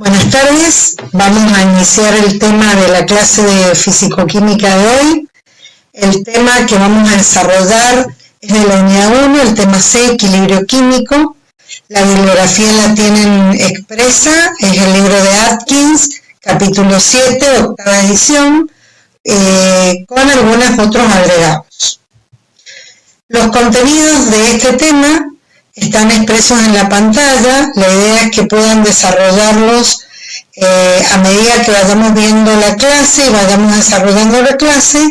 Buenas tardes, vamos a iniciar el tema de la clase de Físico-Química de hoy. El tema que vamos a desarrollar es de la unidad 1, el tema C, equilibrio químico. La bibliografía la tienen expresa, es el libro de Atkins, capítulo 7, octava edición, con algunos otros agregados. Los contenidos de este tema están expresos en la pantalla. La idea es que puedan desarrollarlos a medida que vayamos viendo la clase y vayamos desarrollando la clase,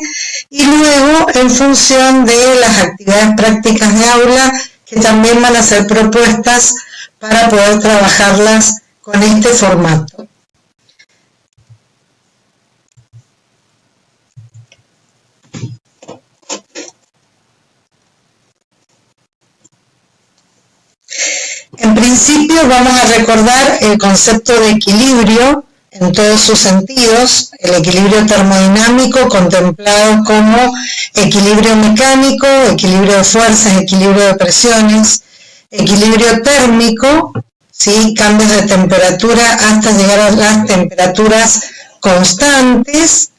y luego en función de las actividades prácticas de aula que también van a ser propuestas para poder trabajarlas con este formato. En principio vamos a recordar el concepto de equilibrio en todos sus sentidos, el equilibrio termodinámico contemplado como equilibrio mecánico, equilibrio de fuerzas, equilibrio de presiones, equilibrio térmico, ¿sí? Cambios de temperatura hasta llegar a las temperaturas constantes,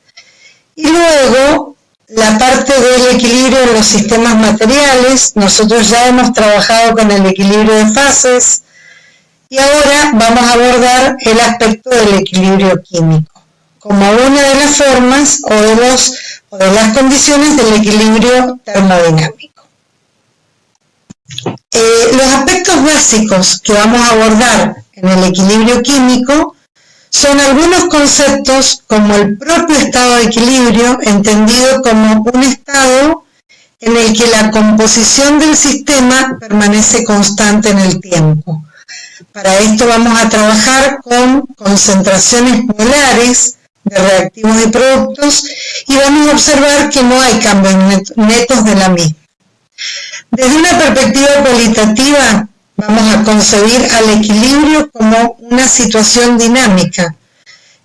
y luego la parte del equilibrio en los sistemas materiales. Nosotros ya hemos trabajado con el equilibrio de fases y ahora vamos a abordar el aspecto del equilibrio químico como una de las formas o de las condiciones del equilibrio termodinámico. Los aspectos básicos que vamos a abordar en el equilibrio químico son algunos conceptos como el propio estado de equilibrio, entendido como un estado en el que la composición del sistema permanece constante en el tiempo. Para esto vamos a trabajar con concentraciones molares de reactivos y productos y vamos a observar que no hay cambios netos de la misma. Desde una perspectiva cualitativa, vamos a concebir al equilibrio como una situación dinámica,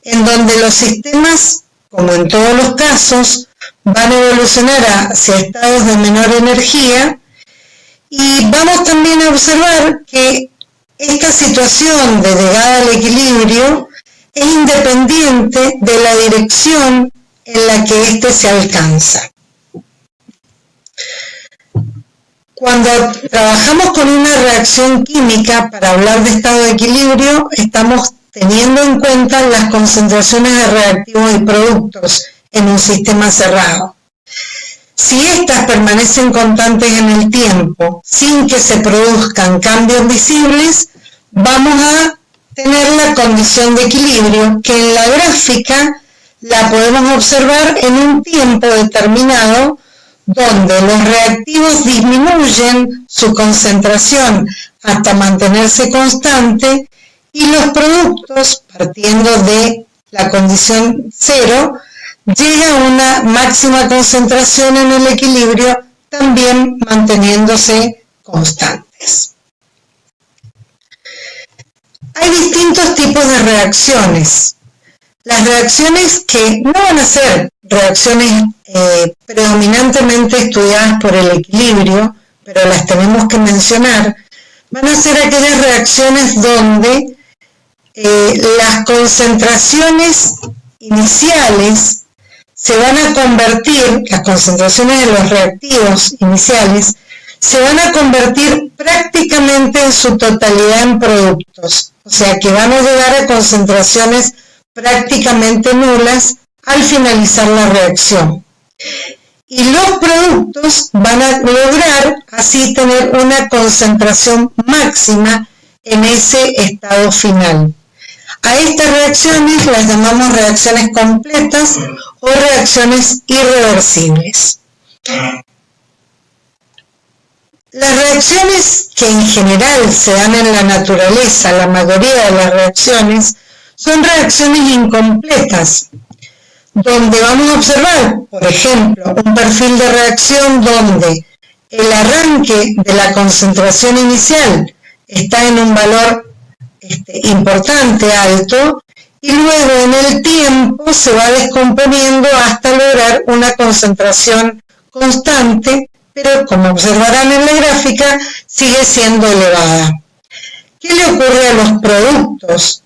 en donde los sistemas, como en todos los casos, van a evolucionar hacia estados de menor energía, y vamos también a observar que esta situación de llegada al equilibrio es independiente de la dirección en la que éste se alcanza. Cuando trabajamos con una reacción química para hablar de estado de equilibrio, estamos teniendo en cuenta las concentraciones de reactivos y productos en un sistema cerrado. Si éstas permanecen constantes en el tiempo, sin que se produzcan cambios visibles, vamos a tener la condición de equilibrio, que en la gráfica la podemos observar en un tiempo determinado, donde los reactivos disminuyen su concentración hasta mantenerse constante y los productos, partiendo de la condición cero, llegan a una máxima concentración en el equilibrio, también manteniéndose constantes. Hay distintos tipos de reacciones. Las reacciones que no van a ser reacciones predominantemente estudiadas por el equilibrio, pero las tenemos que mencionar, van a ser aquellas reacciones donde las concentraciones iniciales se van a convertir, las concentraciones de los reactivos iniciales, se van a convertir prácticamente en su totalidad en productos, o sea que van a llegar a concentraciones prácticamente nulas al finalizar la reacción. Y los productos van a lograr así tener una concentración máxima en ese estado final. A estas reacciones las llamamos reacciones completas o reacciones irreversibles. Las reacciones que en general se dan en la naturaleza, la mayoría de las reacciones, son reacciones incompletas, donde vamos a observar, por ejemplo, un perfil de reacción donde el arranque de la concentración inicial está en un valor importante, alto, y luego en el tiempo se va descomponiendo hasta lograr una concentración constante, pero como observarán en la gráfica, sigue siendo elevada. ¿Qué le ocurre a los productos?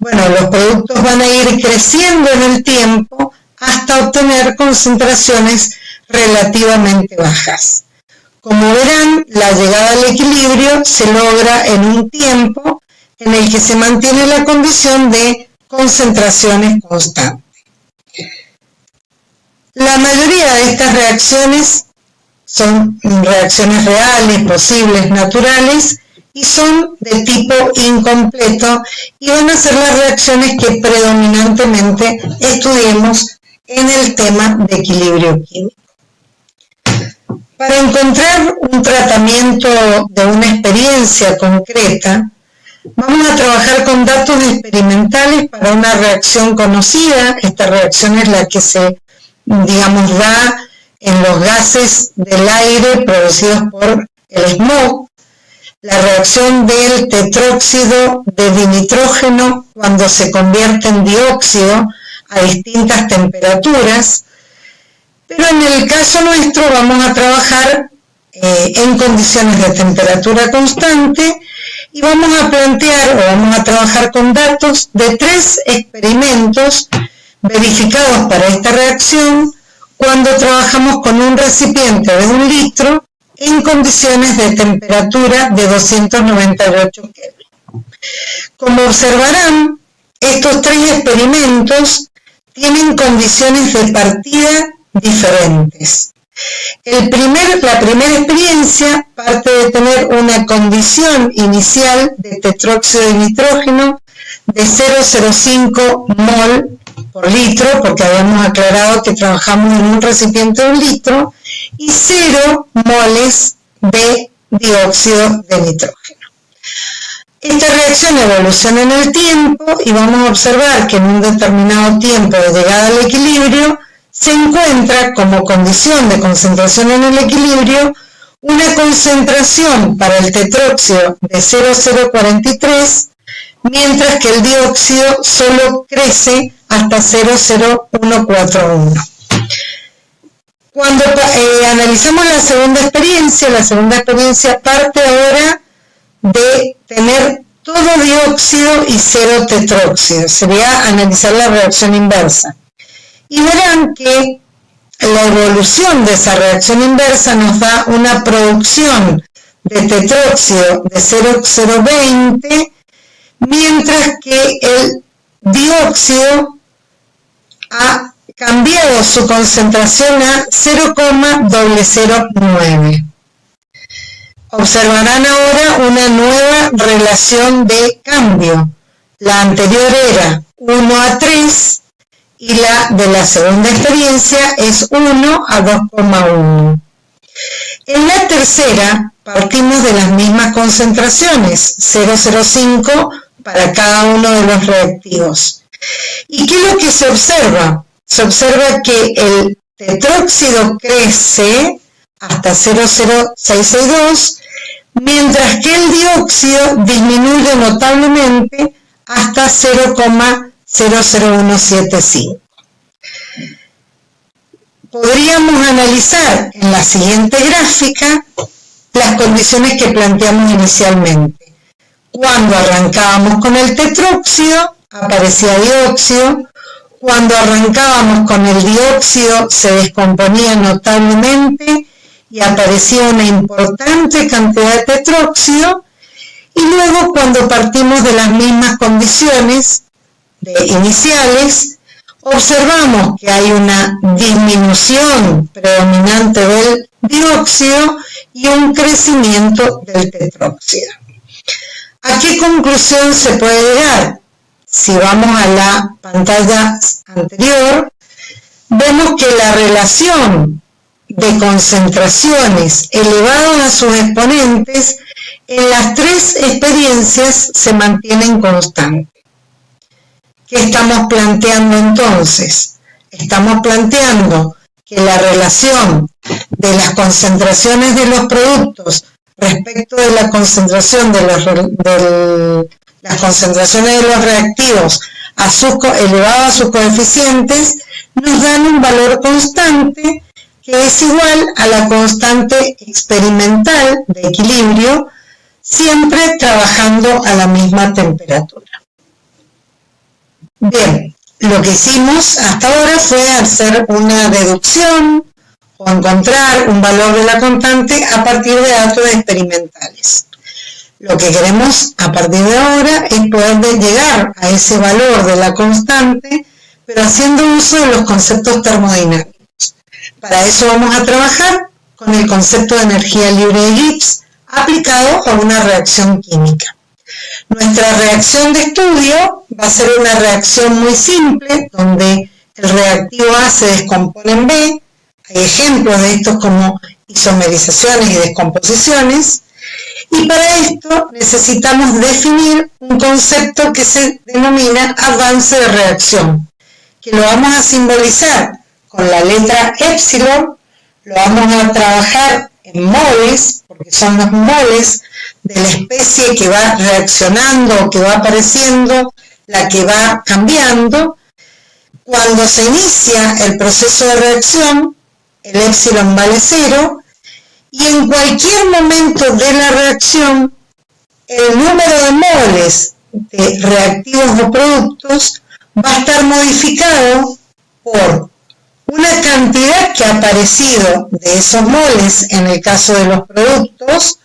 Bueno, los productos van a ir creciendo en el tiempo hasta obtener concentraciones relativamente bajas. Como verán, la llegada al equilibrio se logra en un tiempo en el que se mantiene la condición de concentraciones constantes. La mayoría de estas reacciones son reacciones reales, posibles, naturales, y son de tipo incompleto y van a ser las reacciones que predominantemente estudiemos en el tema de equilibrio químico. Para encontrar un tratamiento de una experiencia concreta, vamos a trabajar con datos experimentales para una reacción conocida. Esta reacción es la que se, da en los gases del aire producidos por el smog. La reacción del tetróxido de dinitrógeno cuando se convierte en dióxido a distintas temperaturas. Pero en el caso nuestro vamos a trabajar en condiciones de temperatura constante y vamos a plantear o vamos a trabajar con datos de 3 experimentos verificados para esta reacción cuando trabajamos con un recipiente de 1 litro en condiciones de temperatura de 298 Kelvin. Como observarán, estos 3 experimentos tienen condiciones de partida diferentes. La primera experiencia parte de tener una condición inicial de tetróxido de nitrógeno de 0,05 mol por litro, porque habíamos aclarado que trabajamos en un recipiente de 1 litro, y 0 moles de dióxido de nitrógeno. Esta reacción evoluciona en el tiempo y vamos a observar que en un determinado tiempo de llegada al equilibrio se encuentra como condición de concentración en el equilibrio una concentración para el tetróxido de 0,043, mientras que el dióxido solo crece hasta 0,0141. Cuando analizamos la segunda experiencia parte ahora de tener todo dióxido y 0 tetróxido. Sería analizar la reacción inversa. Y verán que la evolución de esa reacción inversa nos da una producción de tetróxido de 0,020, mientras que el dióxido ha cambiado su concentración a 0,009. Observarán ahora una nueva relación de cambio. La anterior era 1:3 y la de la segunda experiencia es 1:2,1. En la tercera partimos de las mismas concentraciones, 0,05 para cada uno de los reactivos. ¿Y qué es lo que se observa? Se observa que el tetróxido crece hasta 0,0662, mientras que el dióxido disminuye notablemente hasta 0,00175. Podríamos analizar en la siguiente gráfica las condiciones que planteamos inicialmente. Cuando arrancábamos con el tetróxido, aparecía dióxido. Cuando arrancábamos con el dióxido, se descomponía notablemente y aparecía una importante cantidad de tetróxido. Y luego, cuando partimos de las mismas condiciones iniciales, observamos que hay una disminución predominante del dióxido y un crecimiento del tetróxido. ¿A qué conclusión se puede llegar? Si vamos a la pantalla anterior, vemos que la relación de concentraciones elevadas a sus exponentes en las 3 experiencias se mantienen constantes. ¿Qué estamos planteando entonces? Estamos planteando que la relación de las concentraciones de los productos respecto de la concentración de las concentraciones de los reactivos elevadas a sus coeficientes nos dan un valor constante que es igual a la constante experimental de equilibrio, siempre trabajando a la misma temperatura. Bien, lo que hicimos hasta ahora fue hacer una deducción o encontrar un valor de la constante a partir de datos experimentales. Lo que queremos a partir de ahora es poder llegar a ese valor de la constante, pero haciendo uso de los conceptos termodinámicos. Para eso vamos a trabajar con el concepto de energía libre de Gibbs aplicado a una reacción química. Nuestra reacción de estudio va a ser una reacción muy simple, donde el reactivo A se descompone en B. Hay ejemplos de estos como isomerizaciones y descomposiciones. Y para esto necesitamos definir un concepto que se denomina avance de reacción, que lo vamos a simbolizar con la letra epsilon. Lo vamos a trabajar en moles, porque son los moles de la especie que va reaccionando o que va apareciendo, la que va cambiando. Cuando se inicia el proceso de reacción, el epsilon vale 0, y en cualquier momento de la reacción, el número de moles de reactivos o productos va a estar modificado por una cantidad que ha aparecido de esos moles en el caso de los productos,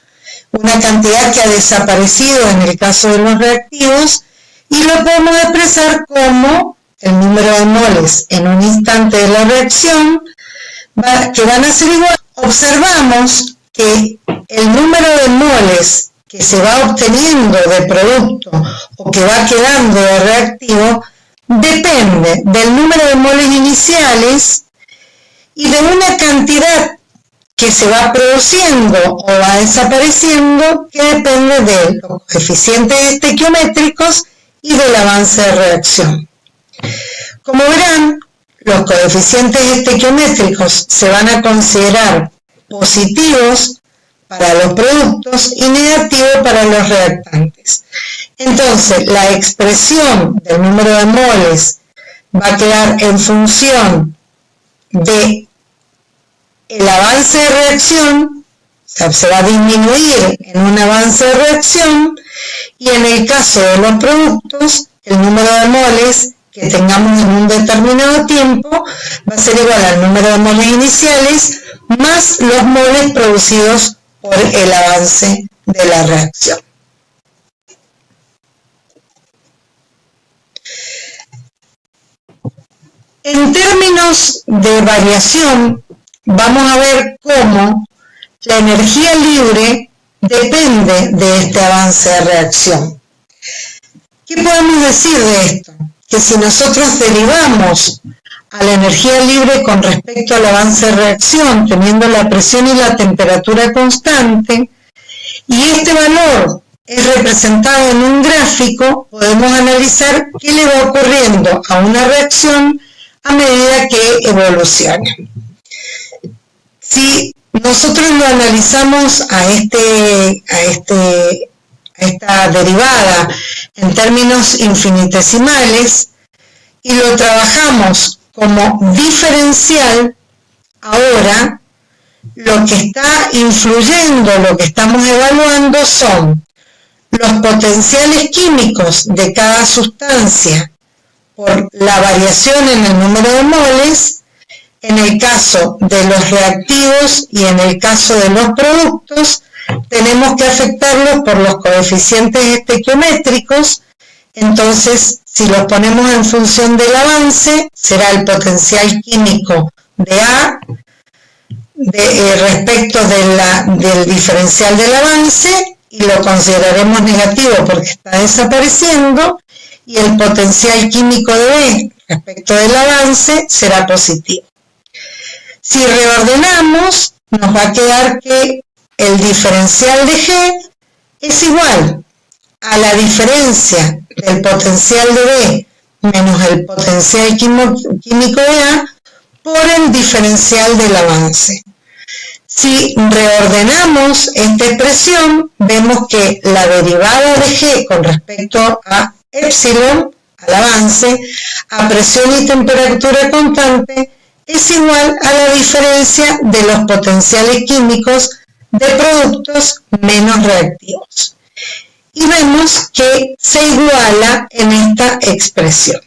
una cantidad que ha desaparecido en el caso de los reactivos, y lo podemos expresar como el número de moles en un instante de la reacción, que van a ser igual. Observamos que el número de moles que se va obteniendo de producto o que va quedando de reactivo depende del número de moles iniciales y de una cantidad que se va produciendo o va desapareciendo, que depende de los coeficientes estequiométricos y del avance de reacción. Como verán, los coeficientes estequiométricos se van a considerar positivos para los productos y negativos para los reactantes. Entonces, la expresión del número de moles va a quedar en función de el avance de reacción, o sea, se va a disminuir en un avance de reacción, y en el caso de los productos, el número de moles que tengamos en un determinado tiempo va a ser igual al número de moles iniciales más los moles producidos por el avance de la reacción. En términos de variación, vamos a ver cómo la energía libre depende de este avance de reacción. ¿Qué podemos decir de esto? Que si nosotros derivamos a la energía libre con respecto al avance de reacción, teniendo la presión y la temperatura constante, y este valor es representado en un gráfico, podemos analizar qué le va ocurriendo a una reacción a medida que evoluciona. Si nosotros lo analizamos a esta derivada en términos infinitesimales y lo trabajamos como diferencial, ahora lo que está influyendo, lo que estamos evaluando son los potenciales químicos de cada sustancia por la variación en el número de moles, en el caso de los reactivos y en el caso de los productos, tenemos que afectarlos por los coeficientes estequiométricos. Entonces, si los ponemos en función del avance, será el potencial químico de A respecto del diferencial del avance, y lo consideraremos negativo porque está desapareciendo, y el potencial químico de B respecto del avance será positivo. Si reordenamos, nos va a quedar que el diferencial de G es igual a la diferencia del potencial de B menos el potencial químico de A por el diferencial del avance. Si reordenamos esta expresión, vemos que la derivada de G con respecto a epsilon, al avance, a presión y temperatura constante, es igual a la diferencia de los potenciales químicos de productos menos reactivos. Y vemos que se iguala en esta expresión.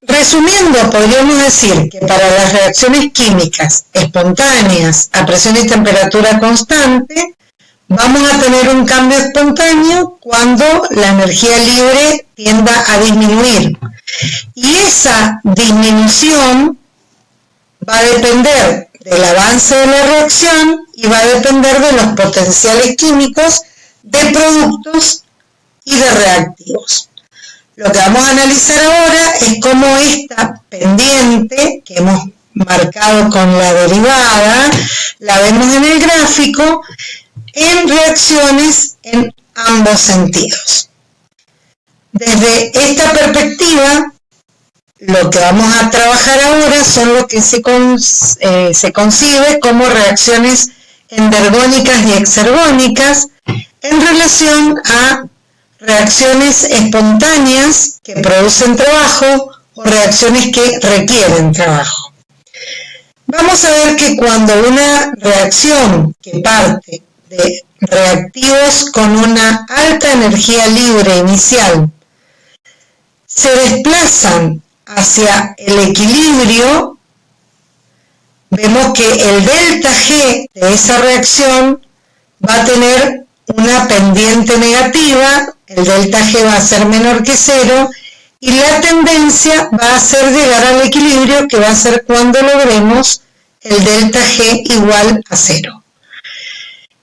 Resumiendo, podríamos decir que para las reacciones químicas espontáneas a presión y temperatura constante, vamos a tener un cambio espontáneo cuando la energía libre tienda a disminuir. Y esa disminución va a depender del avance de la reacción y va a depender de los potenciales químicos de productos y de reactivos. Lo que vamos a analizar ahora es cómo esta pendiente que hemos marcado con la derivada, la vemos en el gráfico, en reacciones en ambos sentidos. Desde esta perspectiva, lo que vamos a trabajar ahora son lo que se concibe como reacciones endergónicas y exergónicas en relación a reacciones espontáneas que producen trabajo o reacciones que requieren trabajo. Vamos a ver que cuando una reacción que parte de reactivos con una alta energía libre inicial se desplazan hacia el equilibrio, vemos que el delta G de esa reacción va a tener una pendiente negativa, el delta G va a ser menor que 0 y la tendencia va a ser llegar al equilibrio, que va a ser cuando logremos el delta G igual a 0.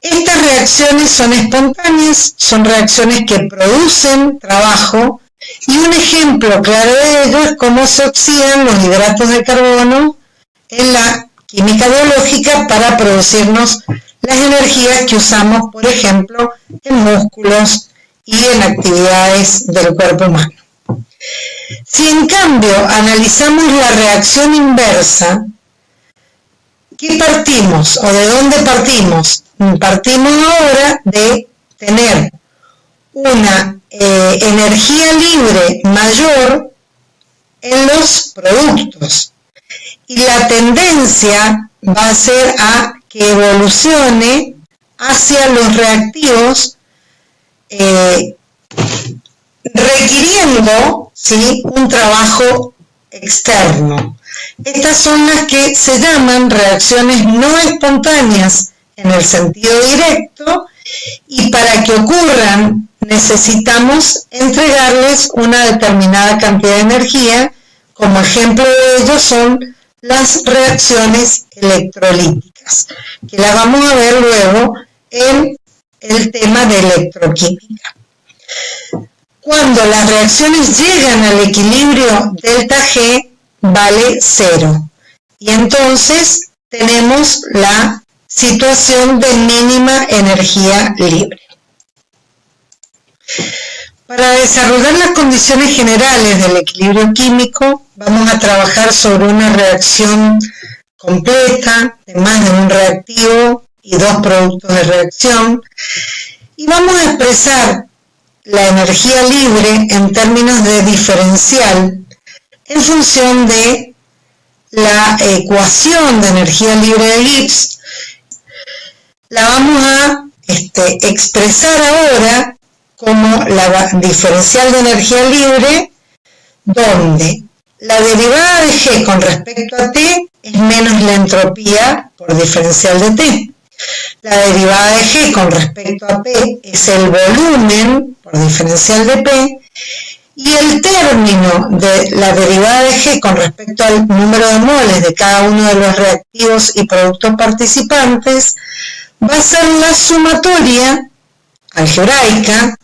Estas reacciones son espontáneas, son reacciones que producen trabajo y un ejemplo claro de ello es cómo se oxidan los hidratos de carbono en la química biológica para producirnos las energías que usamos, por ejemplo, en músculos y en actividades del cuerpo humano. Si en cambio analizamos la reacción inversa, ¿qué partimos o de dónde partimos? Partimos ahora de tener una energía libre mayor en los productos y la tendencia va a ser a que evolucione hacia los reactivos requiriendo, ¿sí?, un trabajo externo. Estas son las que se llaman reacciones no espontáneas en el sentido directo y para que ocurran necesitamos entregarles una determinada cantidad de energía. Como ejemplo de ello son las reacciones electrolíticas, que las vamos a ver luego en el tema de electroquímica. Cuando las reacciones llegan al equilibrio delta G vale 0 y entonces tenemos la situación de mínima energía libre. Para desarrollar las condiciones generales del equilibrio químico, vamos a trabajar sobre una reacción completa de más de un reactivo y dos productos de reacción, y vamos a expresar la energía libre en términos de diferencial en función de la ecuación de energía libre de Gibbs. La vamos a expresar ahora como la diferencial de energía libre, donde la derivada de G con respecto a T es menos la entropía por diferencial de T. La derivada de G con respecto a P es el volumen por diferencial de P. Y el término de la derivada de G con respecto al número de moles de cada uno de los reactivos y productos participantes va a ser la sumatoria algebraica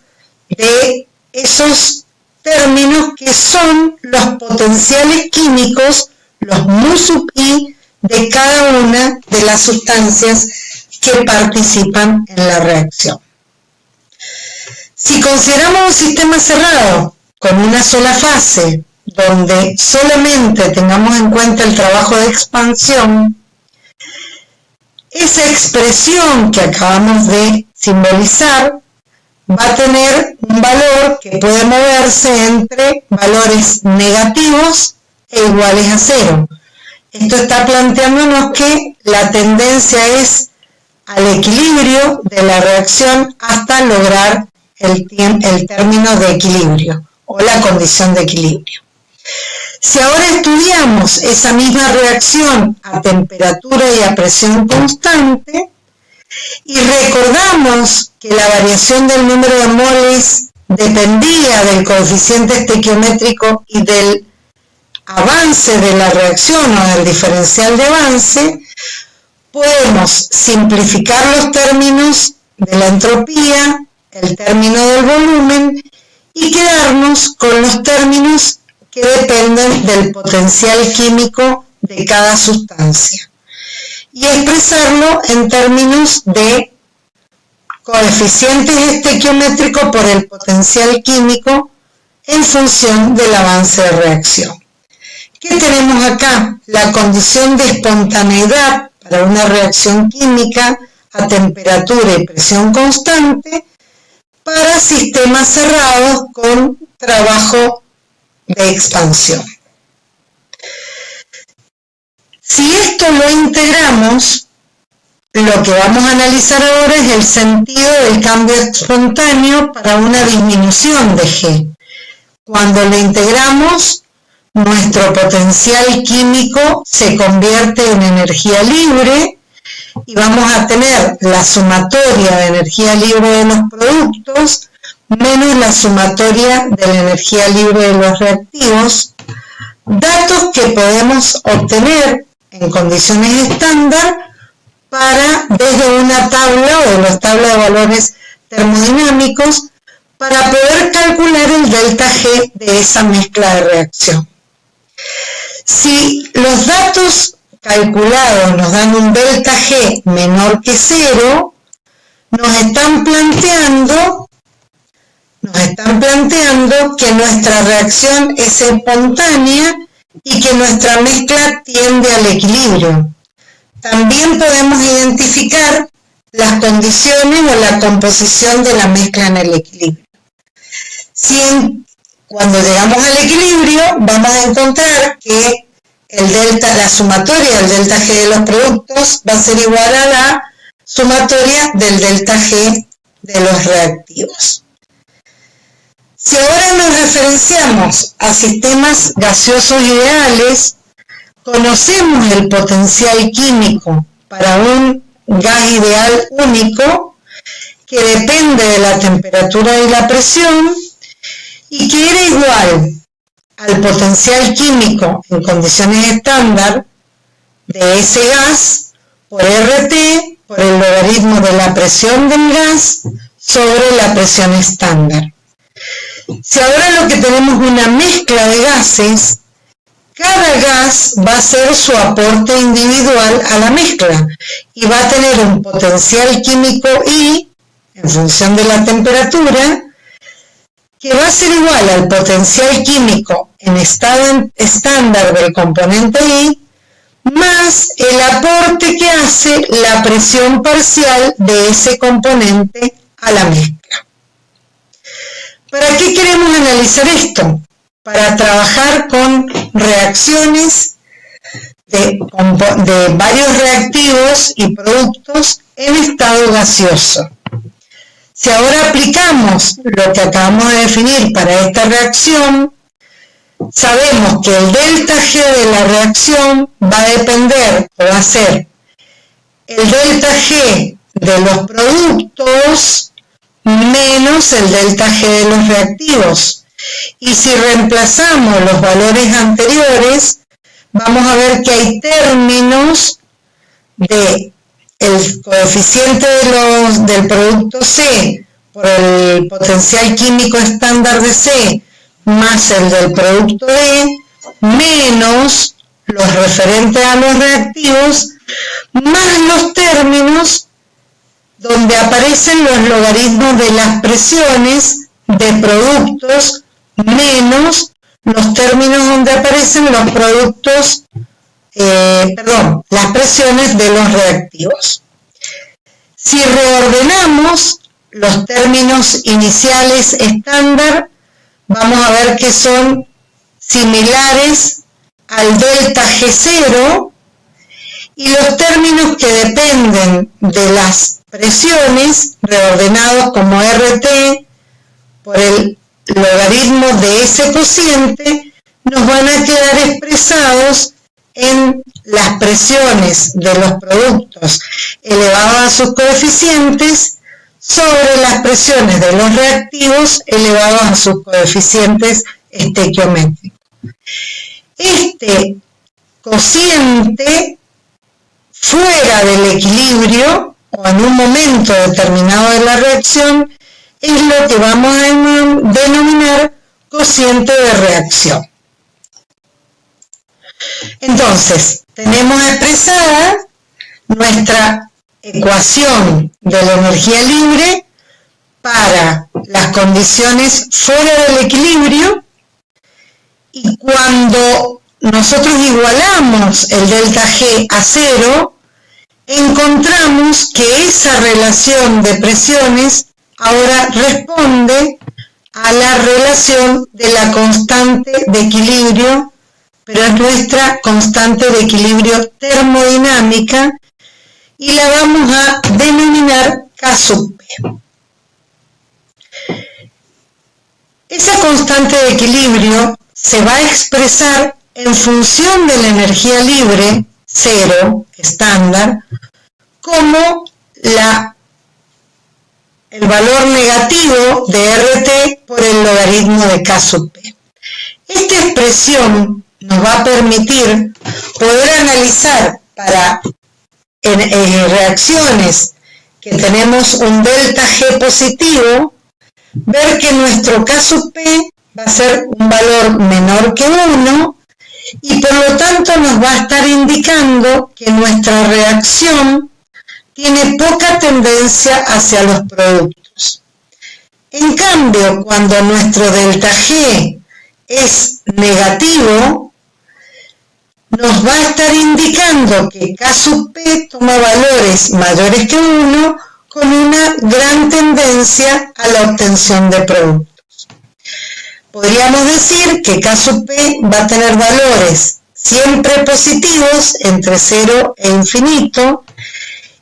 de esos términos que son los potenciales químicos, los mu sub i, de cada una de las sustancias que participan en la reacción. Si consideramos un sistema cerrado con una sola fase, donde solamente tengamos en cuenta el trabajo de expansión, esa expresión que acabamos de simbolizar va a tener un valor que puede moverse entre valores negativos e iguales a 0. Esto está planteándonos que la tendencia es al equilibrio de la reacción hasta lograr el término de equilibrio o la condición de equilibrio. Si ahora estudiamos esa misma reacción a temperatura y a presión constante y recordamos que la variación del número de moles dependía del coeficiente estequiométrico y del avance de la reacción o del diferencial de avance, podemos simplificar los términos de la entropía, el término del volumen y quedarnos con los términos que dependen del potencial químico de cada sustancia y expresarlo en términos de coeficientes estequiométricos por el potencial químico en función del avance de reacción. ¿Qué tenemos acá? La condición de espontaneidad para una reacción química a temperatura y presión constante para sistemas cerrados con trabajo de expansión. Si esto lo integramos, lo que vamos a analizar ahora es el sentido del cambio espontáneo para una disminución de G. Cuando lo integramos, nuestro potencial químico se convierte en energía libre y vamos a tener la sumatoria de energía libre de los productos menos la sumatoria de la energía libre de los reactivos, datos que podemos obtener en condiciones estándar desde una tabla o de las tablas de valores termodinámicos para poder calcular el delta G de esa mezcla de reacción. Si los datos calculados nos dan un delta G menor que 0, nos están planteando que nuestra reacción es espontánea y que nuestra mezcla tiende al equilibrio. También podemos identificar las condiciones o la composición de la mezcla en el equilibrio. Cuando llegamos al equilibrio, vamos a encontrar que la sumatoria del delta G de los productos va a ser igual a la sumatoria del delta G de los reactivos. Si ahora nos referenciamos a sistemas gaseosos ideales, conocemos el potencial químico para un gas ideal único que depende de la temperatura y la presión y que era igual al potencial químico en condiciones estándar de ese gas por RT por el logaritmo de la presión del gas sobre la presión estándar. Si ahora lo que tenemos es una mezcla de gases, cada gas va a hacer su aporte individual a la mezcla y va a tener un potencial químico I, en función de la temperatura, que va a ser igual al potencial químico en estado estándar del componente I, más el aporte que hace la presión parcial de ese componente a la mezcla. ¿Para qué queremos analizar esto? Para trabajar con reacciones de varios reactivos y productos en estado gaseoso. Si ahora aplicamos lo que acabamos de definir para esta reacción, sabemos que el delta G de la reacción va a depender, o va a ser el delta G de los productos menos el delta G de los reactivos. Y si reemplazamos los valores anteriores, vamos a ver que hay términos de el coeficiente del producto C por el potencial químico estándar de C más el del producto E menos los referentes a los reactivos más los términos donde aparecen los logaritmos de las presiones de productos menos los términos donde aparecen los productos, las presiones de los reactivos. Si reordenamos los términos iniciales estándar, vamos a ver que son similares al delta G0 y los términos que dependen de las presiones reordenados como RT por el logaritmo de ese cociente nos van a quedar expresados en las presiones de los productos elevados a sus coeficientes sobre las presiones de los reactivos elevados a sus coeficientes estequiométricos. Este cociente fuera del equilibrio o en un momento determinado de la reacción es lo que vamos a denominar cociente de reacción. Entonces, tenemos expresada nuestra ecuación de la energía libre para las condiciones fuera del equilibrio, y cuando nosotros igualamos el delta G a 0, encontramos que esa relación de presiones ahora responde a la relación de la constante de equilibrio, pero es nuestra constante de equilibrio termodinámica y la vamos a denominar K sub P. Esa constante de equilibrio se va a expresar en función de la energía libre, 0, estándar, como el valor negativo de RT por el logaritmo de K sub P. Esta expresión nos va a permitir poder analizar para reacciones que tenemos un delta G positivo, ver que nuestro K sub P va a ser un valor menor que 1 y por lo tanto nos va a estar indicando que nuestra reacción tiene poca tendencia hacia los productos. En cambio, cuando nuestro delta G es negativo, nos va a estar indicando que K sub P toma valores mayores que 1 con una gran tendencia a la obtención de productos. Podríamos decir que K sub P va a tener valores siempre positivos entre 0 e infinito,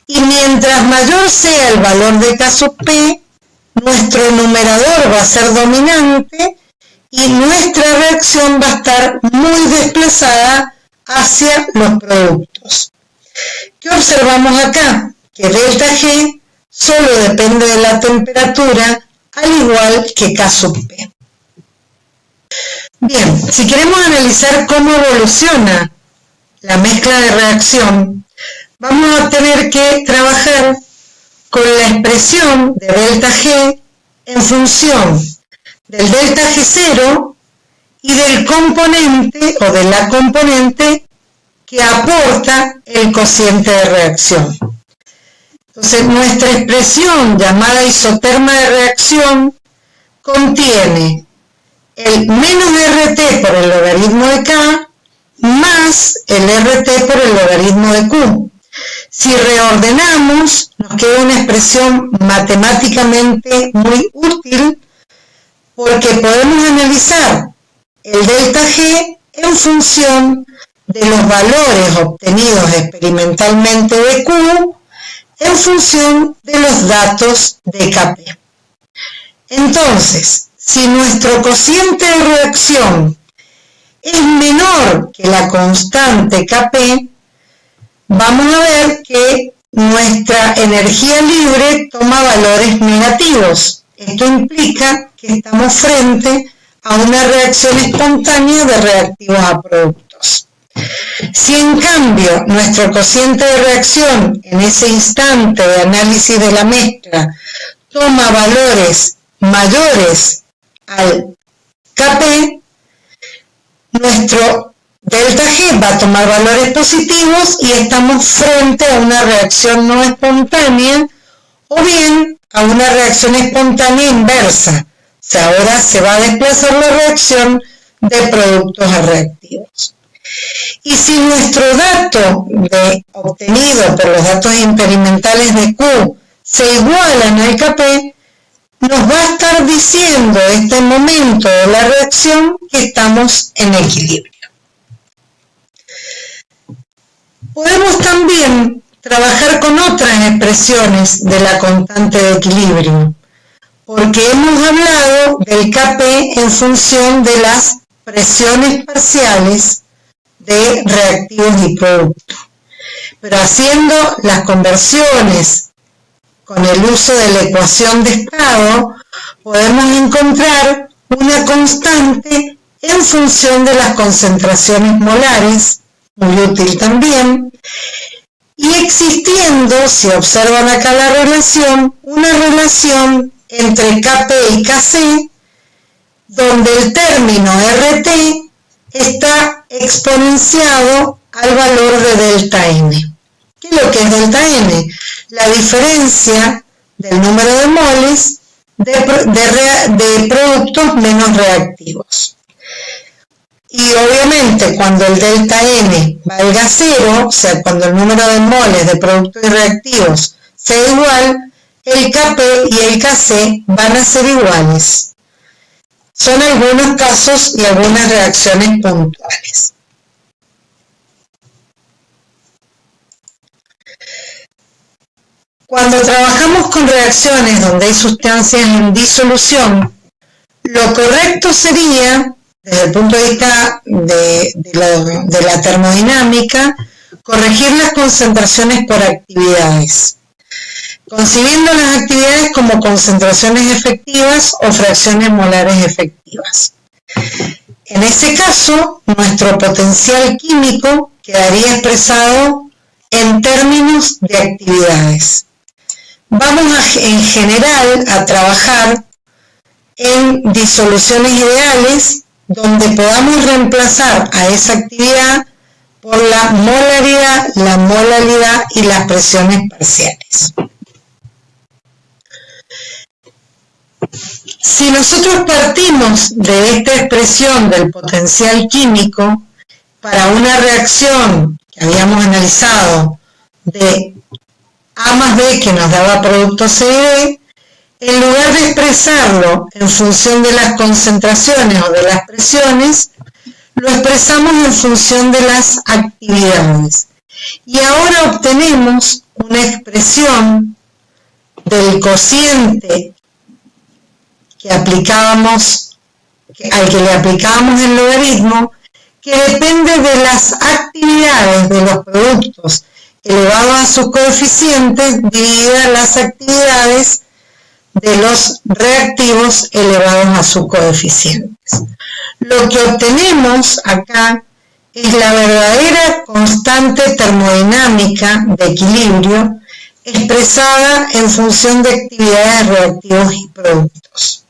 y mientras mayor sea el valor de K sub P, nuestro numerador va a ser dominante y nuestra reacción va a estar muy desplazada hacia los productos. ¿Qué observamos acá? Que delta G solo depende de la temperatura, al igual que K sub P. Bien, si queremos analizar cómo evoluciona la mezcla de reacción, vamos a tener que trabajar con la expresión de delta G en función del delta G0 y del componente o de la componente que aporta el cociente de reacción. Entonces, nuestra expresión llamada isoterma de reacción contiene el menos RT por el logaritmo de K más el RT por el logaritmo de Q. Si reordenamos, nos queda una expresión matemáticamente muy útil porque podemos analizar el delta G en función de los valores obtenidos experimentalmente de Q en función de los datos de Kp. Entonces, si nuestro cociente de reacción es menor que la constante Kp, vamos a ver que nuestra energía libre toma valores negativos. Esto implica que estamos frente a una reacción espontánea de reactivos a productos. Si en cambio nuestro cociente de reacción en ese instante de análisis de la mezcla toma valores mayores al Kp, nuestro delta G va a tomar valores positivos y estamos frente a una reacción no espontánea o bien a una reacción espontánea inversa. O sea, ahora se va a desplazar la reacción de productos a reactivos. Y si nuestro dato obtenido por los datos experimentales de Q se igualan al Kp, nos va a estar diciendo este momento de la reacción que estamos en equilibrio. Podemos también trabajar con otras expresiones de la constante de equilibrio. porque hemos hablado del Kp en función de las presiones parciales de reactivos y productos. Pero haciendo las conversiones con el uso de la ecuación de estado, podemos encontrar una constante en función de las concentraciones molares, muy útil también, y existiendo, si observan acá la relación, una relación entre Kp y Kc, donde el término RT está exponenciado al valor de delta N. ¿Qué es lo que es delta N? La diferencia del número de moles de productos menos reactivos. Y obviamente cuando el delta N valga 0, o sea, cuando el número de moles de productos y reactivos sea igual, el Kp y el Kc van a ser iguales. Son algunos casos y algunas reacciones puntuales. Cuando trabajamos con reacciones donde hay sustancias en disolución, lo correcto sería, desde el punto de vista de la termodinámica, corregir las concentraciones por actividades, concibiendo las actividades como concentraciones efectivas o fracciones molares efectivas. En ese caso, nuestro potencial químico quedaría expresado en términos de actividades. Vamos en general a trabajar en disoluciones ideales donde podamos reemplazar a esa actividad por la molalidad y las presiones parciales. Si nosotros partimos de esta expresión del potencial químico para una reacción que habíamos analizado de A más B que nos daba producto C y D, en lugar de expresarlo en función de las concentraciones o de las presiones, lo expresamos en función de las actividades. Y ahora obtenemos una expresión del cociente al que le aplicábamos el logaritmo, que depende de las actividades de los productos elevados a sus coeficientes divididas las actividades de los reactivos elevados a sus coeficientes. Lo que obtenemos acá es la verdadera constante termodinámica de equilibrio expresada en función de actividades, reactivos y productos.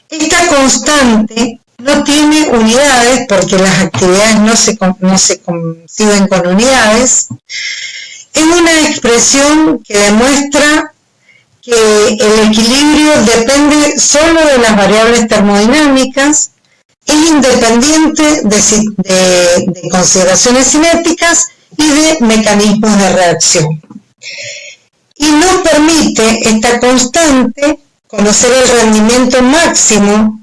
Esta constante no tiene unidades porque las actividades no se conciben con unidades. Es una expresión que demuestra que el equilibrio depende solo de las variables termodinámicas, es independiente de consideraciones cinéticas y de mecanismos de reacción. Y nos permite esta constante conocer el rendimiento máximo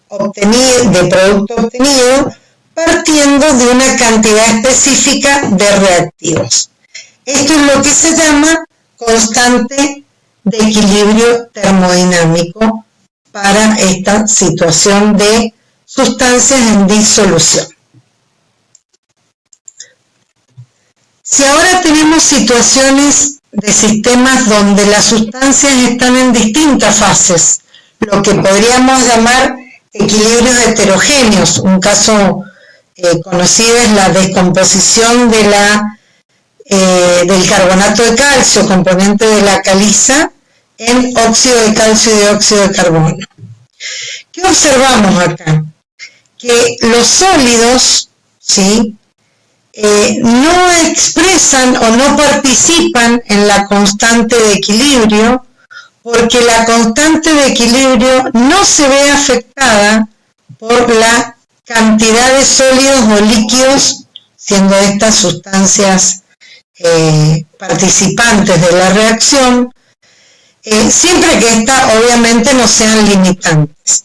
de producto obtenido partiendo de una cantidad específica de reactivos. Esto es lo que se llama constante de equilibrio termodinámico para esta situación de sustancias en disolución. Si ahora tenemos situaciones de sistemas donde las sustancias están en distintas fases, lo que podríamos llamar equilibrios heterogéneos, un caso conocido es la descomposición de del carbonato de calcio, componente de la caliza, en óxido de calcio y dióxido de carbono. ¿Qué observamos acá? Que los sólidos, ¿sí?, no expresan o no participan en la constante de equilibrio porque la constante de equilibrio no se ve afectada por la cantidad de sólidos o líquidos, siendo estas sustancias participantes de la reacción, siempre que estas obviamente no sean limitantes,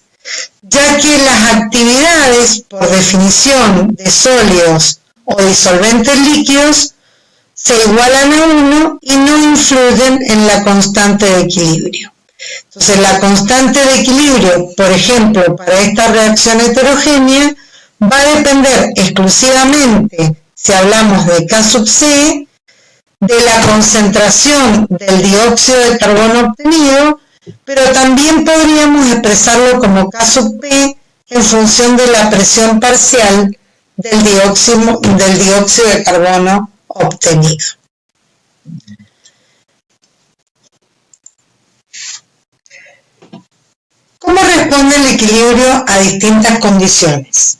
ya que las actividades por definición de sólidos o disolventes líquidos se igualan a 1 y no influyen en la constante de equilibrio. Entonces, la constante de equilibrio, por ejemplo, para esta reacción heterogénea, va a depender exclusivamente, si hablamos de K sub C, de la concentración del dióxido de carbono obtenido, pero también podríamos expresarlo como K sub P en función de la presión parcial del dióxido de carbono obtenido. ¿Cómo responde el equilibrio a distintas condiciones?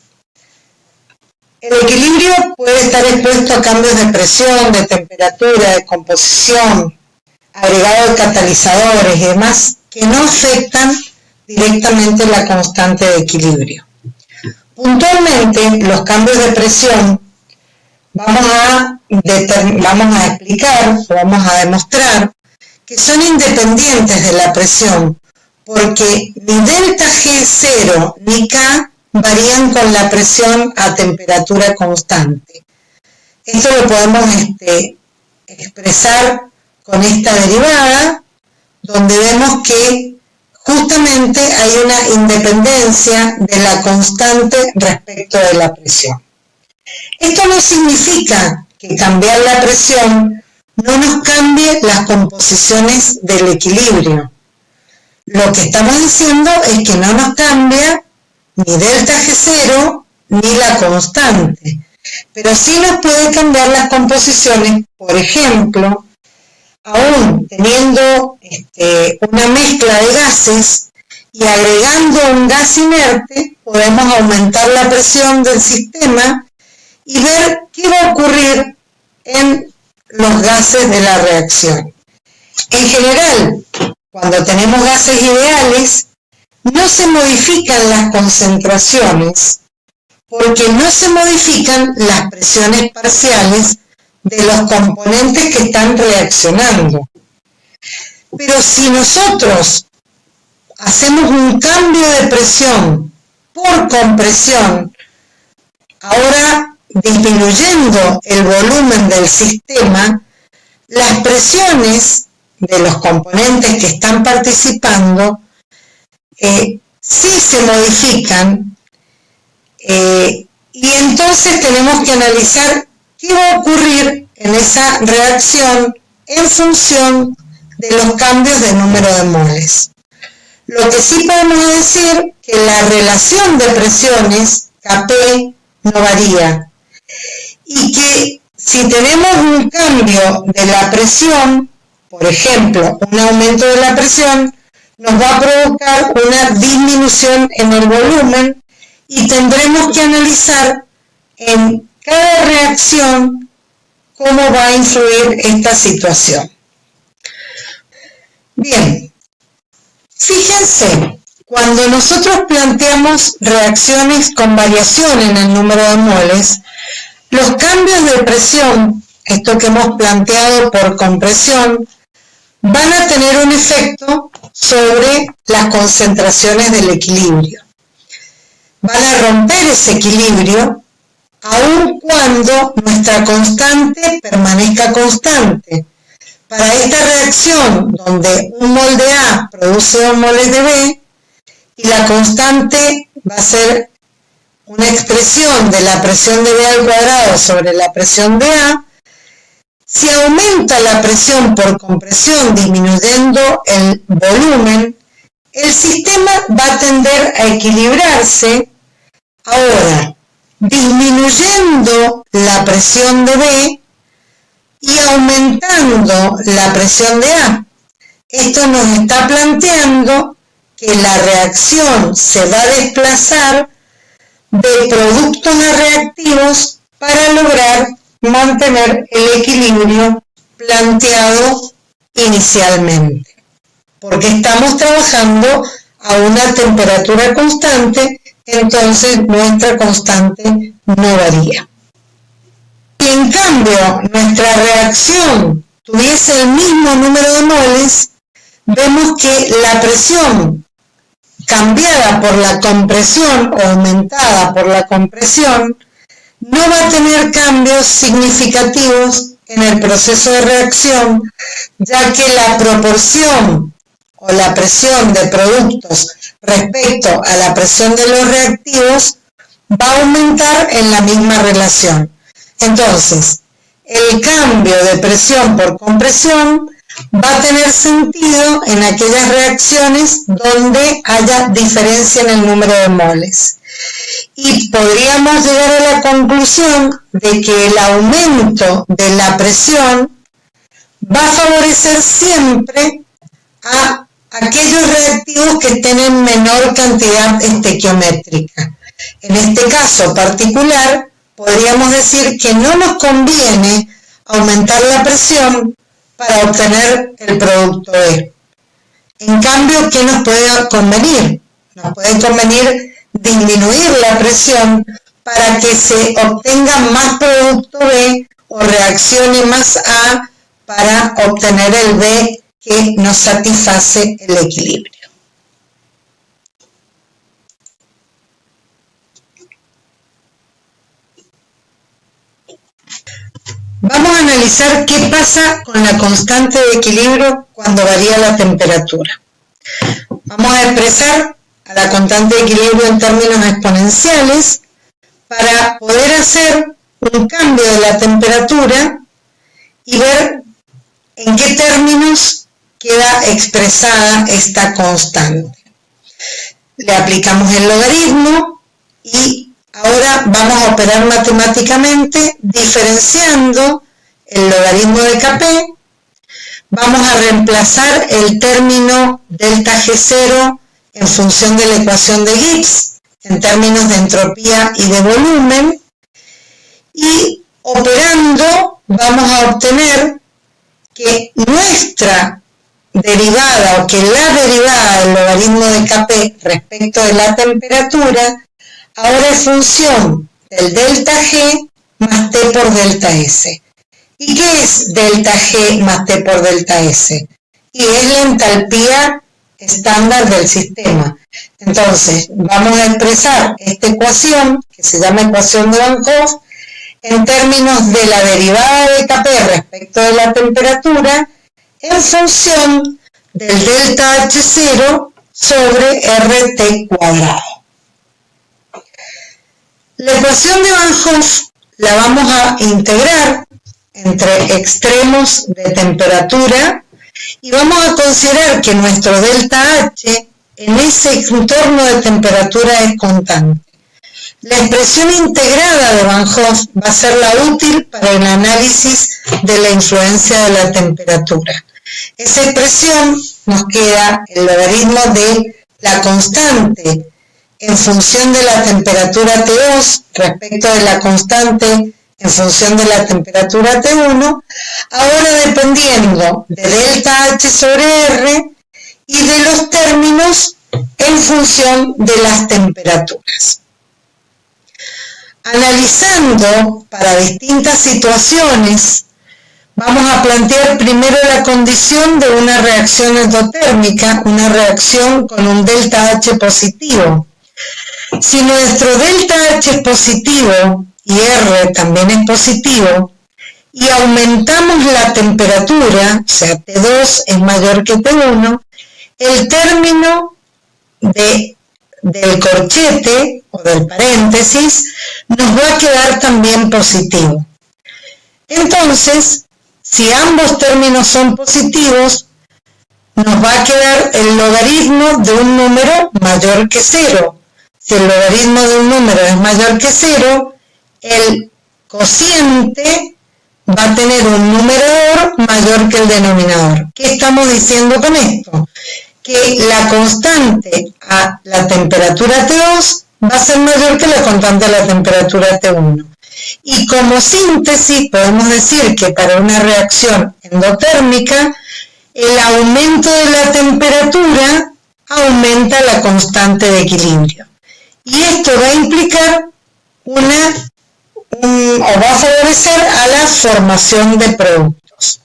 El equilibrio puede estar expuesto a cambios de presión, de temperatura, de composición, agregado de catalizadores y demás que no afectan directamente la constante de equilibrio. Puntualmente, los cambios de presión vamos a explicar o vamos a demostrar que son independientes de la presión, porque ni delta G0 ni K varían con la presión a temperatura constante. Esto lo podemos expresar con esta derivada, donde vemos que justamente hay una independencia de la constante respecto de la presión. Esto no significa que cambiar la presión no nos cambie las composiciones del equilibrio. Lo que estamos diciendo es que no nos cambia ni delta G0 ni la constante, pero sí nos puede cambiar las composiciones. Por ejemplo, aún teniendo una mezcla de gases y agregando un gas inerte, podemos aumentar la presión del sistema y ver qué va a ocurrir en los gases de la reacción. En general, cuando tenemos gases ideales, no se modifican las concentraciones porque no se modifican las presiones parciales de los componentes que están reaccionando. Pero si nosotros hacemos un cambio de presión por compresión, ahora disminuyendo el volumen del sistema, las presiones de los componentes que están participando sí se modifican, y entonces tenemos que analizar qué va a ocurrir en esa reacción en función de los cambios de número de moles. Lo que sí podemos decir que la relación de presiones Kp no varía y que si tenemos un cambio de la presión, por ejemplo, un aumento de la presión, nos va a provocar una disminución en el volumen y tendremos que analizar en cada reacción cómo va a influir esta situación. Bien, fíjense, cuando nosotros planteamos reacciones con variación en el número de moles, los cambios de presión, esto que hemos planteado por compresión, van a tener un efecto sobre las concentraciones del equilibrio. Van a romper ese equilibrio aun cuando nuestra constante permanezca constante. Para esta reacción, donde un mol de A produce 2 moles de B, y la constante va a ser una expresión de la presión de B al cuadrado sobre la presión de A, si aumenta la presión por compresión disminuyendo el volumen, el sistema va a tender a equilibrarse. Ahora, disminuyendo la presión de B y aumentando la presión de A. Esto nos está planteando que la reacción se va a desplazar de productos a reactivos para lograr mantener el equilibrio planteado inicialmente, porque estamos trabajando a una temperatura constante, entonces nuestra constante no varía. Si en cambio nuestra reacción tuviese el mismo número de moles, vemos que la presión cambiada por la compresión o aumentada por la compresión no va a tener cambios significativos en el proceso de reacción, ya que la proporción o la presión de productos respecto a la presión de los reactivos va a aumentar en la misma relación. Entonces, el cambio de presión por compresión va a tener sentido en aquellas reacciones donde haya diferencia en el número de moles. Y podríamos llegar a la conclusión de que el aumento de la presión va a favorecer siempre a aquellos reactivos que tienen menor cantidad estequiométrica. En este caso particular, podríamos decir que no nos conviene aumentar la presión para obtener el producto E. En cambio, ¿qué nos puede convenir? Nos puede convenir disminuir la presión para que se obtenga más producto B o reaccione más A para obtener el B que nos satisface el equilibrio. Vamos a analizar qué pasa con la constante de equilibrio cuando varía la temperatura. Vamos a expresar a la constante de equilibrio en términos exponenciales para poder hacer un cambio de la temperatura y ver en qué términos queda expresada esta constante. Le aplicamos el logaritmo y ahora vamos a operar matemáticamente diferenciando el logaritmo de Kp. Vamos a reemplazar el término delta G0 en función de la ecuación de Gibbs en términos de entropía y de volumen. Y operando vamos a obtener que nuestra derivada o que la derivada del logaritmo de Kp respecto de la temperatura ahora es función del delta G más T por delta S. ¿Y qué es delta G más T por delta S? Y es la entalpía estándar del sistema. Entonces, vamos a expresar esta ecuación, que se llama ecuación de Van Hoff, en términos de la derivada de Kp respecto de la temperatura en función del delta H0 sobre RT cuadrado. La ecuación de Van Hoff la vamos a integrar entre extremos de temperatura y vamos a considerar que nuestro delta H en ese entorno de temperatura es constante. La expresión integrada de Van Hoff va a ser la útil para el análisis de la influencia de la temperatura. Esa expresión nos queda el logaritmo de la constante en función de la temperatura T2 respecto de la constante en función de la temperatura T1, ahora dependiendo de delta H sobre R y de los términos en función de las temperaturas. Analizando para distintas situaciones, vamos a plantear primero la condición de una reacción endotérmica, una reacción con un delta H positivo. Si nuestro delta H es positivo y R también es positivo, y aumentamos la temperatura, o sea, T2 es mayor que T1, el término del corchete o del paréntesis nos va a quedar también positivo. Entonces, si ambos términos son positivos, nos va a quedar el logaritmo de un número mayor que 0. Si el logaritmo de un número es mayor que 0, el cociente va a tener un numerador mayor que el denominador. ¿Qué estamos diciendo con esto? Que la constante a la temperatura T2 va a ser mayor que la constante a la temperatura T1. Y como síntesis podemos decir que para una reacción endotérmica, el aumento de la temperatura aumenta la constante de equilibrio. Y esto va a implicar o va a favorecer a la formación de productos.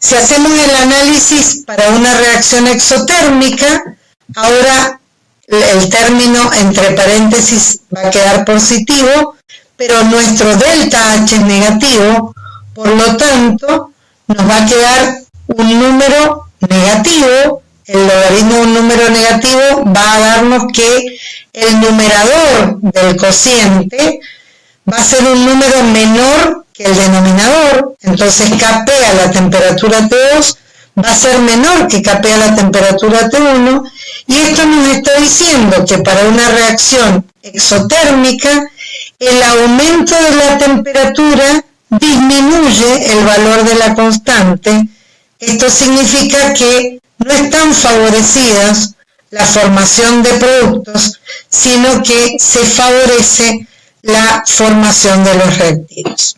Si hacemos el análisis para una reacción exotérmica, ahora el término entre paréntesis va a quedar positivo, pero nuestro delta H es negativo, por lo tanto nos va a quedar un número negativo el logaritmo de un número negativo va a darnos que el numerador del cociente va a ser un número menor que el denominador, entonces Kp a la temperatura T2 va a ser menor que Kp a la temperatura T1, y esto nos está diciendo que para una reacción exotérmica el aumento de la temperatura disminuye el valor de la constante. Esto significa que no están favorecidas la formación de productos, sino que se favorece la formación de los reactivos.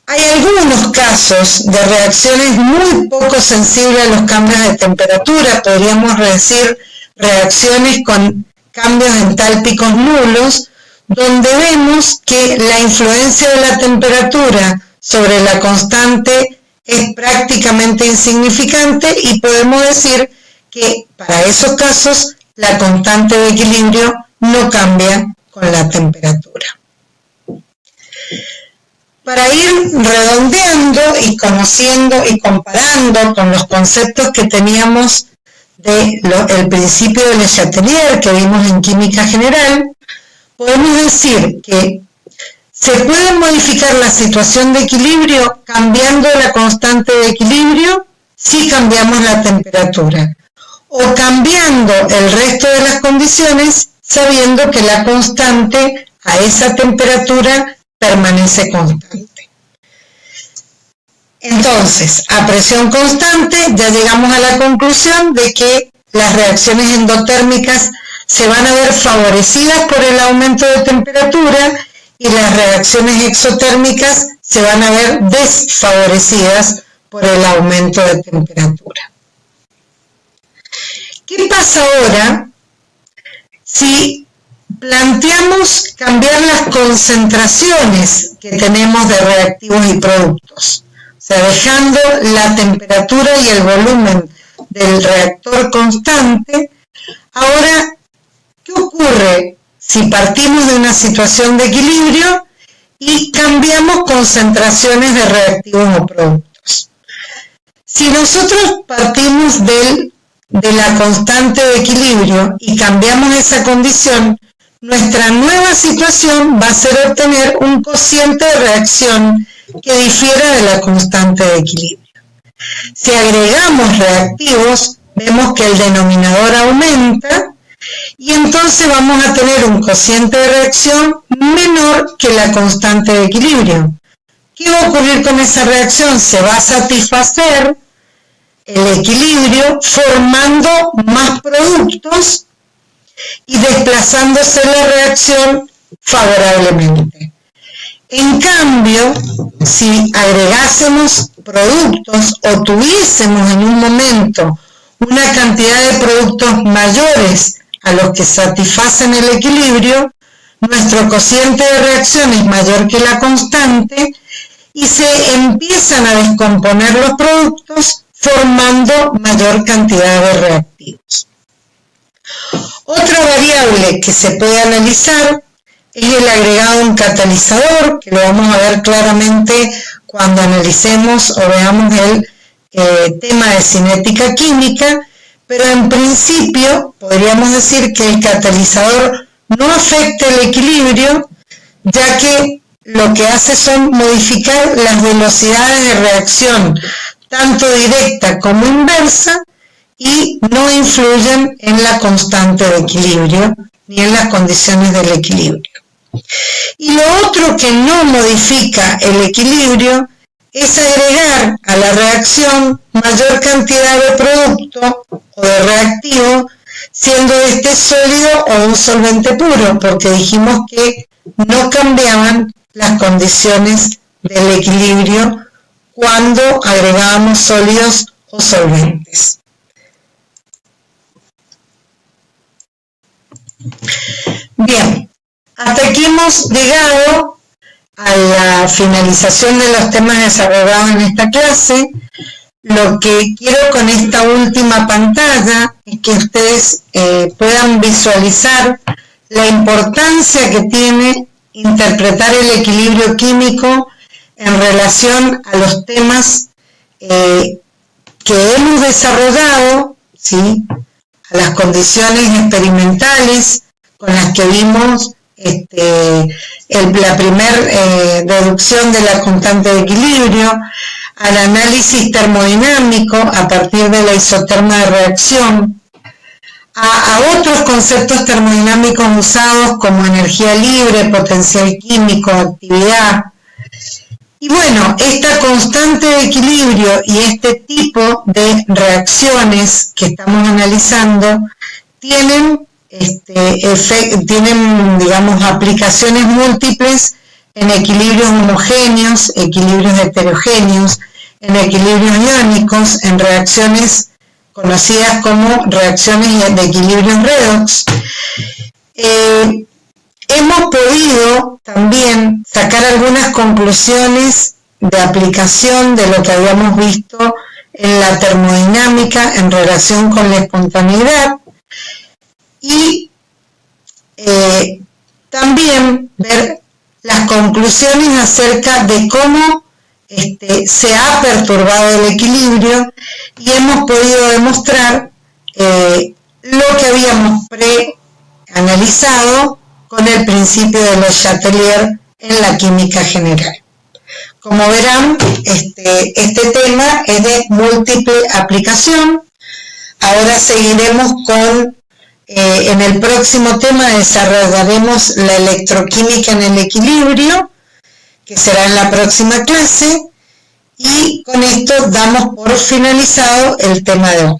Hay algunos casos de reacciones muy poco sensibles a los cambios de temperatura, podríamos decir reacciones con cambios entálpicos nulos, donde vemos que la influencia de la temperatura sobre la constante es prácticamente insignificante y podemos decir que para esos casos la constante de equilibrio no cambia con la temperatura. Para ir redondeando y conociendo y comparando con los conceptos que teníamos del principio de Le Chatelier que vimos en química general, podemos decir que se puede modificar la situación de equilibrio cambiando la constante de equilibrio si cambiamos la temperatura, o cambiando el resto de las condiciones sabiendo que la constante a esa temperatura permanece constante. Entonces, a presión constante ya llegamos a la conclusión de que las reacciones endotérmicas se van a ver favorecidas por el aumento de temperatura y las reacciones exotérmicas se van a ver desfavorecidas por el aumento de temperatura. ¿Qué pasa ahora si planteamos cambiar las concentraciones que tenemos de reactivos y productos? O sea, dejando la temperatura y el volumen del reactor constante, ahora, ¿qué ocurre si partimos de una situación de equilibrio y cambiamos concentraciones de reactivos o productos? Si nosotros partimos de la constante de equilibrio y cambiamos esa condición, nuestra nueva situación va a ser obtener un cociente de reacción que difiera de la constante de equilibrio. Si agregamos reactivos, vemos que el denominador aumenta y entonces vamos a tener un cociente de reacción menor que la constante de equilibrio. ¿Qué va a ocurrir con esa reacción? Se va a satisfacer el equilibrio formando más productos y desplazándose la reacción favorablemente. En cambio, si agregásemos productos o tuviésemos en un momento una cantidad de productos mayores a los que satisfacen el equilibrio, nuestro cociente de reacción es mayor que la constante y se empiezan a descomponer los productos formando mayor cantidad de reactivos. Otra variable que se puede analizar es el agregado de un catalizador, que lo vamos a ver claramente cuando analicemos o veamos el tema de cinética química, pero en principio podríamos decir que el catalizador no afecta el equilibrio, ya que lo que hace son modificar las velocidades de reacción, tanto directa como inversa, y no influyen en la constante de equilibrio ni en las condiciones del equilibrio. Y lo otro que no modifica el equilibrio es agregar a la reacción mayor cantidad de producto o de reactivo, siendo este sólido o un solvente puro, porque dijimos que no cambiaban las condiciones del equilibrio cuando agregábamos sólidos o solventes. Bien, hasta aquí hemos llegado a la finalización de los temas desarrollados en esta clase. Lo que quiero con esta última pantalla es que ustedes puedan visualizar la importancia que tiene interpretar el equilibrio químico en relación a los temas que que hemos desarrollado, ¿sí?, a las condiciones experimentales con las que vimos la primer reducción de la constante de equilibrio, al análisis termodinámico a partir de la isoterma de reacción, a otros conceptos termodinámicos usados como energía libre, potencial químico, actividad. Y bueno, esta constante de equilibrio y este tipo de reacciones que estamos analizando tienen, digamos, aplicaciones múltiples en equilibrios homogéneos, equilibrios heterogéneos, en equilibrios iónicos, en reacciones conocidas como reacciones de equilibrios redox. Hemos podido también sacar algunas conclusiones de aplicación de lo que habíamos visto en la termodinámica en relación con la espontaneidad y también ver las conclusiones acerca de cómo se ha perturbado el equilibrio y hemos podido demostrar lo que habíamos preanalizado con el principio de Le Chatelier en la química general. Como verán, este tema es de múltiple aplicación. Ahora seguiremos con, en el próximo tema desarrollaremos la electroquímica en el equilibrio, que será en la próxima clase, y con esto damos por finalizado el tema de hoy.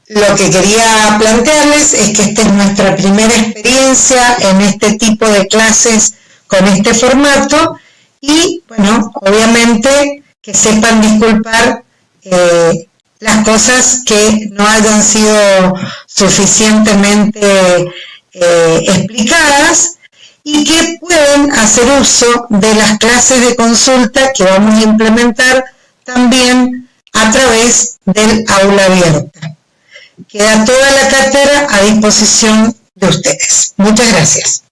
Lo que quería plantearles es que esta es nuestra primera experiencia en este tipo de clases con este formato y, bueno, obviamente que sepan disculpar las cosas que no hayan sido suficientemente explicadas y que pueden hacer uso de las clases de consulta que vamos a implementar también a través del aula abierta. Queda toda la cátedra a disposición de ustedes. Muchas gracias.